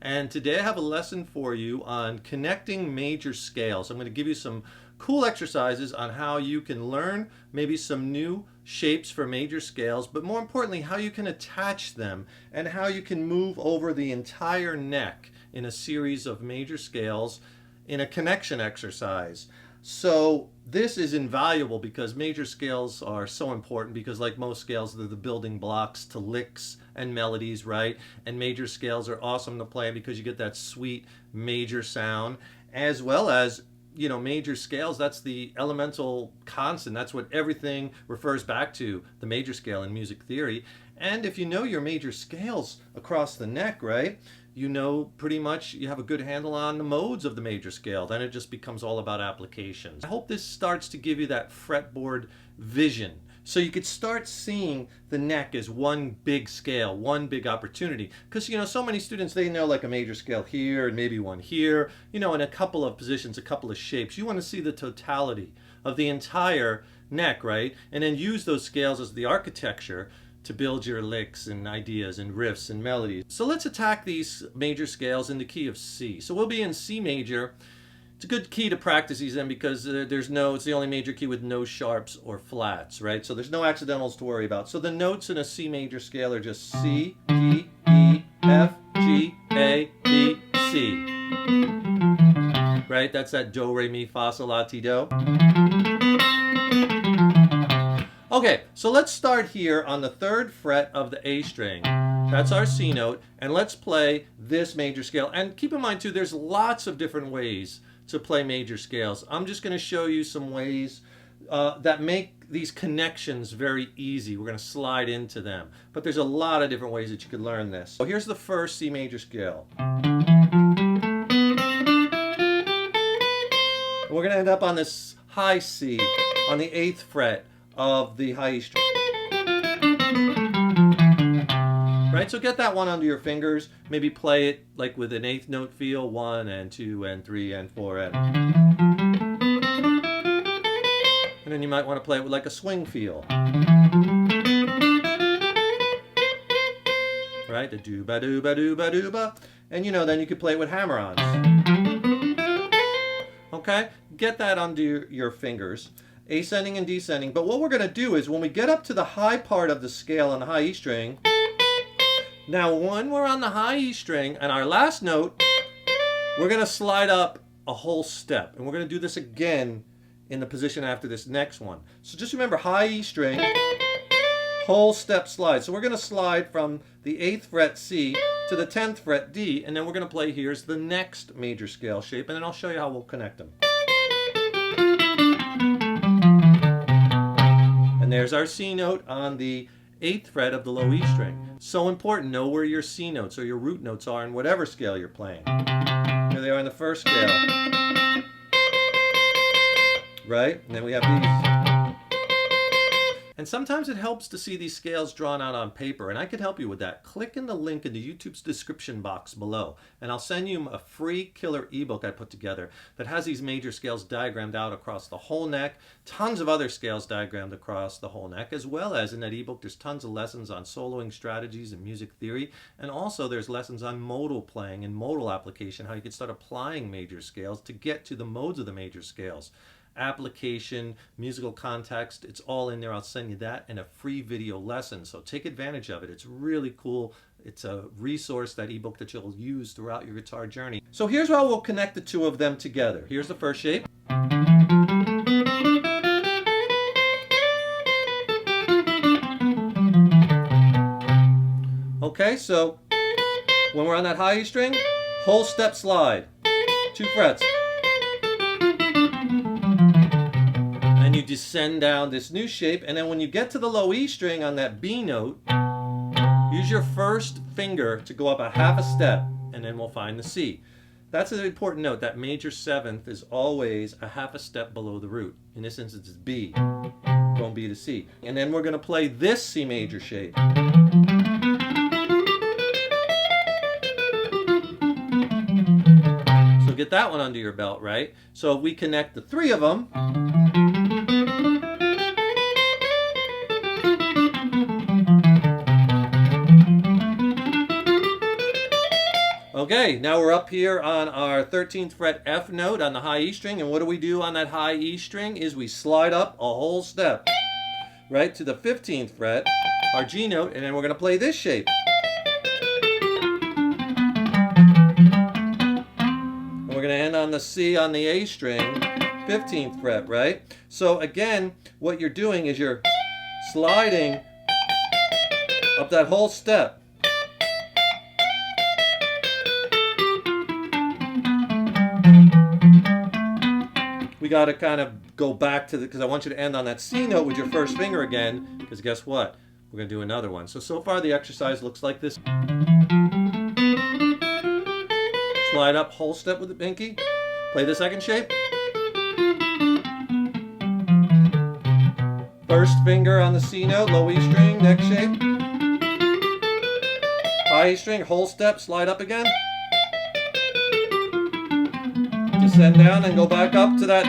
and today I have a lesson for you on connecting major scales. I'm going to give you some cool exercises on how you can learn maybe some new shapes for major scales, but more importantly how you can attach them and how you can move over the entire neck in a series of major scales in a connection exercise. So this is invaluable because major scales are so important because, like most scales, they're the building blocks to licks and melodies, right? And major scales are awesome to play because you get that sweet major sound, as well as, you know, major scales, that's the elemental constant. That's what everything refers back to, the major scale in music theory. And if you know your major scales across the neck, right, you know pretty much you have a good handle on the modes of the major scale. Then it just becomes all about applications. I hope this starts to give you that fretboard vision, so you could start seeing the neck as one big scale, one big opportunity. Because, you know, so many students, they know like a major scale here and maybe one here, you know, in a couple of positions, a couple of shapes. You want to see the totality of the entire neck, right? And then use those scales as the architecture to build your licks and ideas and riffs and melodies. So let's attack these major scales in the key of C. So we'll be in C major. It's a good key to practice these in because it's the only major key with no sharps or flats, right? So there's no accidentals to worry about. So the notes in a C major scale are just C, D, E, F, G, A, B, C. Right? That's that do, re, mi, fa, sol, la, ti, do. Okay, so let's start here on the 3rd fret of the A string. That's our C note, and let's play this major scale. And keep in mind too, there's lots of different ways to play major scales. I'm just going to show you some ways that make these connections very easy. We're going to slide into them, but there's a lot of different ways that you could learn this. So here's the first C major scale. We're going to end up on this high C on the 8th fret of the high E string. Right, so get that one under your fingers. Maybe play it like with an 8th note feel, 1 and 2 and 3 and 4 and then you might want to play it with like a swing feel. Right, the doo-ba doo-ba doo-ba doo-ba. And you know, then you could play it with hammer-ons. Okay, get that under your fingers. Ascending and descending. But what we're going to do is when we get up to the high part of the scale on the high E string, now when we're on the high E string and our last note, we're going to slide up a whole step. And we're going to do this again in the position after this next one. So just remember, high E string, whole step slide. So we're going to slide from the 8th fret C to the 10th fret D, and then we're going to play here's the next major scale shape, and then I'll show you how we'll connect them. And there's our C note on the 8th fret of the low E string. So important, know where your C notes or your root notes are in whatever scale you're playing. Here they are in the first scale. Right? And then we have these. And sometimes it helps to see these scales drawn out on paper, and I could help you with that. Click in the link in the YouTube's description box below, and I'll send you a free killer ebook I put together that has these major scales diagrammed out across the whole neck, tons of other scales diagrammed across the whole neck, as well as in that ebook there's tons of lessons on soloing strategies and music theory, and also there's lessons on modal playing and modal application, how you can start applying major scales to get to the modes of the major scales. Application, musical context, it's all in there. I'll send you that and a free video lesson, so take advantage of it. It's really cool. It's a resource, that ebook, that you'll use throughout your guitar journey. So here's how we'll connect the two of them together. Here's the first shape. Okay, so when we're on that high E string, whole step slide, 2 frets. And you descend down this new shape, and then when you get to the low E string on that B note, use your first finger to go up a half a step, and then we'll find the C. That's an important note. That major 7th is always a half a step below the root. In this instance, it's B, going B to C. And then we're going to play this C major shape. So get that one under your belt, right? So if we connect the 3 of them, Okay, now we're up here on our 13th fret F note on the high E string, and what do we do on that high E string is we slide up a whole step, right, to the 15th fret, our G note, and then we're going to play this shape. And we're going to end on the C on the A string, 15th fret, right? So again, what you're doing is you're sliding up that whole step. We got to kind of go back to because I want you to end on that C note with your first finger again, because guess what? We're going to do another one. So far the exercise looks like this. Slide up whole step with the pinky. Play the second shape. First finger on the C note, low E string, next shape. High E string, whole step, slide up again. Descend down and go back up to that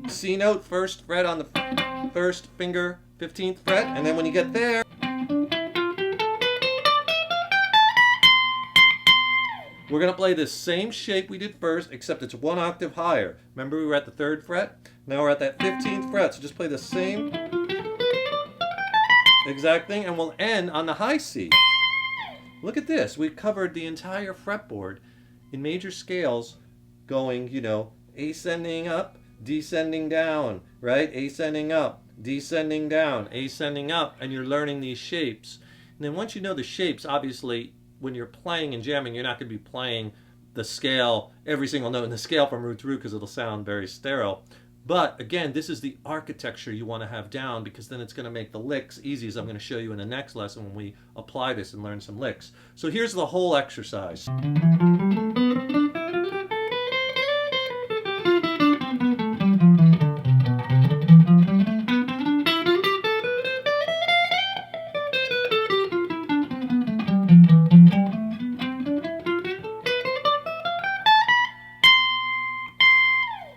C note, first fret on the first finger, 15th fret, and then when you get there, we're going to play this same shape we did first, except it's one octave higher. Remember we were at the 3rd fret? Now we're at that 15th fret, so just play the same exact thing, and we'll end on the high C. Look at this, we've covered the entire fretboard in major scales, going, you know, ascending up, descending down, right? Ascending up, descending down, ascending up, and you're learning these shapes. And then once you know the shapes, obviously, when you're playing and jamming, you're not going to be playing the scale, every single note in the scale from root to root, because it'll sound very sterile. But again, this is the architecture you want to have down, because then it's going to make the licks easy, as I'm going to show you in the next lesson when we apply this and learn some licks. So here's the whole exercise.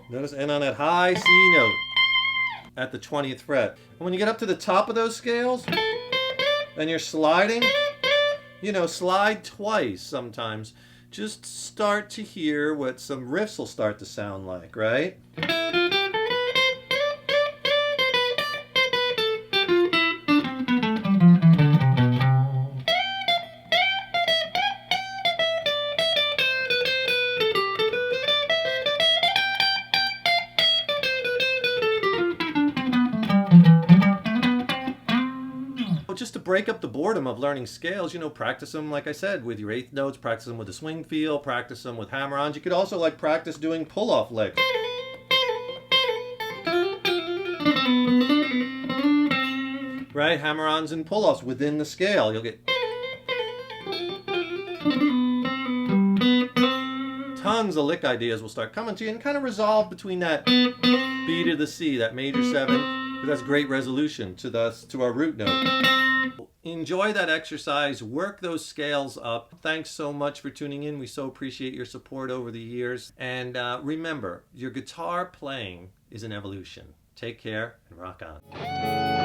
Notice, and on that high C note at the 20th fret. And when you get up to the top of those scales, and you're sliding, you know, slide twice sometimes. Just start to hear what some riffs will start to sound like, right? Just to break up the boredom of learning scales, you know, practice them, like I said, with your 8th notes, practice them with a swing feel, practice them with hammer-ons. You could also like practice doing pull-off licks. Right? Hammer-ons and pull-offs within the scale. You'll get tons of lick ideas will start coming to you and kind of resolve between that B to the C, that major 7. That's great resolution to our root note. Enjoy that exercise, work those scales up. Thanks so much for tuning in. We so appreciate your support over the years. And remember, your guitar playing is an evolution. Take care and rock on.